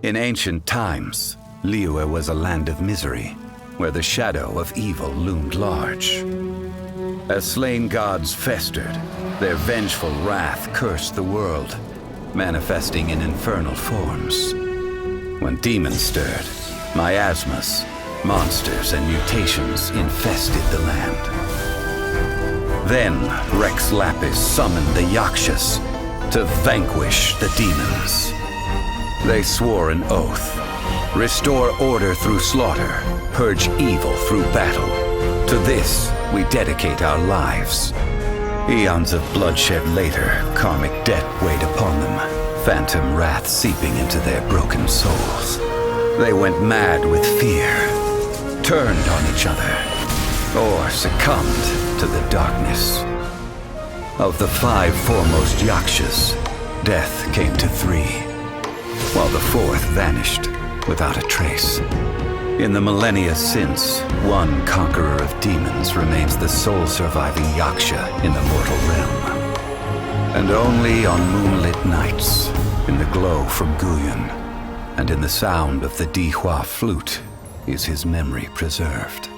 In ancient times, Liyue was a land of misery, where the shadow of evil loomed large. As slain gods festered, their vengeful wrath cursed the world, manifesting in infernal forms. When demons stirred, miasmas, monsters, and mutations infested the land. Then Rex Lapis summoned the Yakshas to vanquish the demons. They swore an oath: restore order through slaughter, purge evil through battle. To this, we dedicate our lives. Eons of bloodshed later, karmic debt weighed upon them, phantom wrath seeping into their broken souls. They went mad with fear, turned on each other, or succumbed to the darkness. Of the 5 foremost Yakshas, death came to 3, while the 4th vanished without a trace. In the millennia since, one conqueror of demons remains the sole surviving Yaksha in the mortal realm. And only on moonlit nights, in the glow from Guyun, and in the sound of the Dihua flute, is his memory preserved.